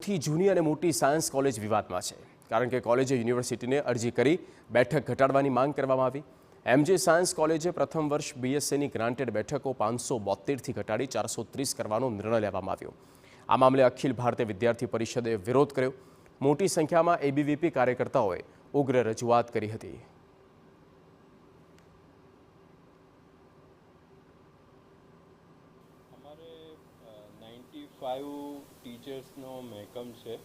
સૌથી જૂની અને મોટી સાયન્સ કોલેજ વિવાદમાં છે, કારણ કે કોલેજે યુનિવર્સિટીને અરજી કરી બેઠક ઘટાડવાની માંગ કરવામાં આવી। એમજે સાયન્સ કોલેજે પ્રથમ વર્ષ બીએસસીની ગ્રાન્ટેડ બેઠકો 572થી ઘટાડી 430 કરવાનો નિર્ણય લેવામાં આવ્યો। આ મામલે અખિલ ભારતીય વિદ્યાર્થી પરિષદે વિરોધ કર્યો। મોટી સંખ્યામાં એબીવીપી કાર્યકર્તાઓએ ઉગ્ર રજૂઆત કરી હતી। हमारे 95 टीचर्सनो महकम है।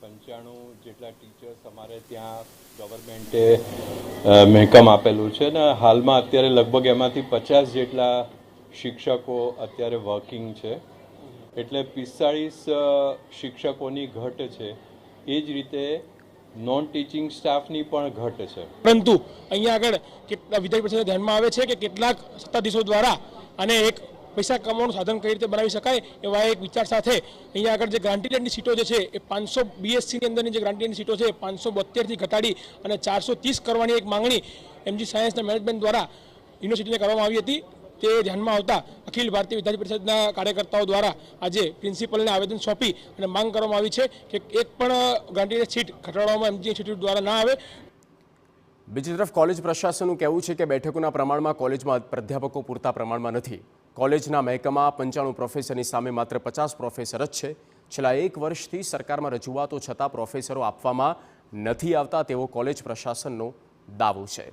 95 જેટલા ટીચર્સ અમારે ત્યાં ગવર્મેન્ટે મહેકમ આપેલું છે ને હાલમાં અત્યારે લગભગ એમાંથી 50 જેટલા શિક્ષકો અત્યારે વર્કિંગ છે, એટલે 45 શિક્ષકોની ઘટ છે। એ જ રીતે નોન ટીચિંગ સ્ટાફની પણ ઘટ છે। પરંતુ અહીંયા આગળ કેટલા વિધાયક પરિષદને ધ્યાનમાં આવે છે કે કેટલાક સત્તાધીશો દ્વારા આને એક પૈસા કમાવાનું સાધન કઈ રીતે બનાવી શકાય એવા એક વિચાર સાથે અહીંયા આગળ જે ગ્રાન્ટેડની સીટો જે છે એ 500 બીએસસીની અંદરની જે ગ્રાન્ટેડની સીટો છે 572થી ઘટાડી અને 430 કરવાની એક માંગણી એમજી સાયન્સના મેનેજમેન્ટ દ્વારા યુનિવર્સિટીને કરવામાં આવી હતી। તે ધ્યાનમાં આવતા અખિલ ભારતીય વિદ્યાર્થી પરિષદના કાર્યકર્તાઓ દ્વારા આજે પ્રિન્સિપલને આવેદન સોંપી અને માંગ કરવામાં આવી છે કે એક પણ ગ્રાન્ટેડ સીટ ઘટાડવામાં એમજી ઇન્સ્ટિટ્યૂટ દ્વારા ના આવે। બીજી તરફ કોલેજ પ્રશાસનનું કહેવું છે કે બેઠકોના પ્રમાણમાં કોલેજમાં પ્રાધ્યાપકો પૂરતા પ્રમાણમાં નથી। કોલેજના મહેકમમાં 95 પ્રોફેસરની સામે માત્ર 50 પ્રોફેસર જ છે। છેલ્લા 1 વર્ષથી સરકારમાં રજૂઆતો છતાં પ્રોફેસરો આપવામાં નથી આવતા તેવો કોલેજ પ્રશાસનનો દાવો છે।